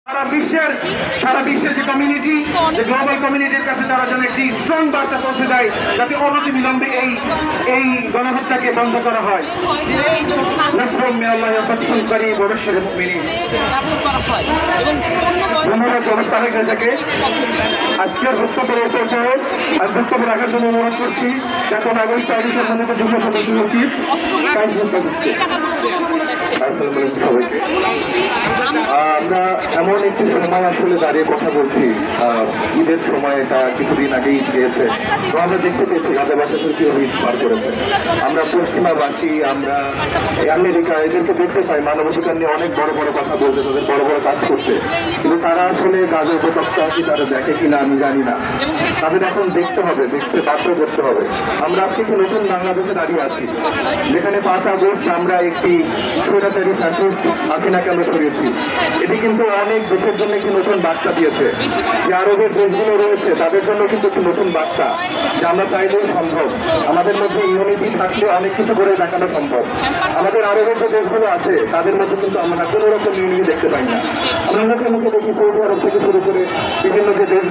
সারা বিশ্বের যে কমিউনিটি, যে গ্লোবাল কমিউনিটির কাছে তারা যেন একটি স্ট্রং বার্তা পৌঁছে দেয়, যাতে অনতিবিলম্বে এই গণহত্যাকে বন্ধ করা হয়। ধন্যবাদ জনাব তারেক রেজাকে আজকের বক্তব্যের পর্যায়ে আর বক্তব্য রাখার জন্য অনুরোধ করছি জাতীয় নাগরিক পার্টি সম্মানিত যুগ্ম সদস্য সচিব সবাইকে। আমরা এমন একটি সময় আসলে দাঁড়িয়ে কথা বলছি, ঈদের সময়, এটা কিছুদিন আগেই গিয়েছে, তো আমরা দেখতে পেয়েছি গাজাবাসী কিভাবে ঈদ পার করেছে। আমরা পশ্চিমাবাসী, আমরা আমেরিকা, এদেরকে দেখতে পাই মানবাধিকার নিয়ে অনেক বড় বড় কথা বলতে, তাদের বড় বড় কাজ করতে, কিন্তু তারা আসলে গাজা উপত্যকা কি তারা দেখে কিনা আমি জানি না। তাদের এখন দেখতে হবে, দেখতে বাধ্য করতে হবে। আমরা আজকে একটি নতুন বাংলাদেশে দাঁড়িয়ে আছি, যেখানে 5 আগস্ট আমরা একটি স্বৈরাচারী ফ্যাসিস্ট হাসিনাকে আমরা সরিয়েছি। এটি কিন্তু অনেক দেশের জন্য একটি নতুন বার্তা দিয়েছে। যে আরবের দেশগুলো রয়েছে তাদের জন্য কিন্তু একটি নতুন বার্তা, যে আমরা চাইলেই সম্ভব, আমাদের মধ্যে ইউনিটি থাকলে অনেক কিছু করে দেখানো সম্ভব। আমাদের আরবের যে দেশগুলো আছে তাদের মধ্যে কিন্তু আমরা কোনো রকম ইউনিটি দেখতে পাই না। আমরা মুখে মুখে দেখি সৌদি আরব থেকে শুরু করে বিভিন্ন যে দেশ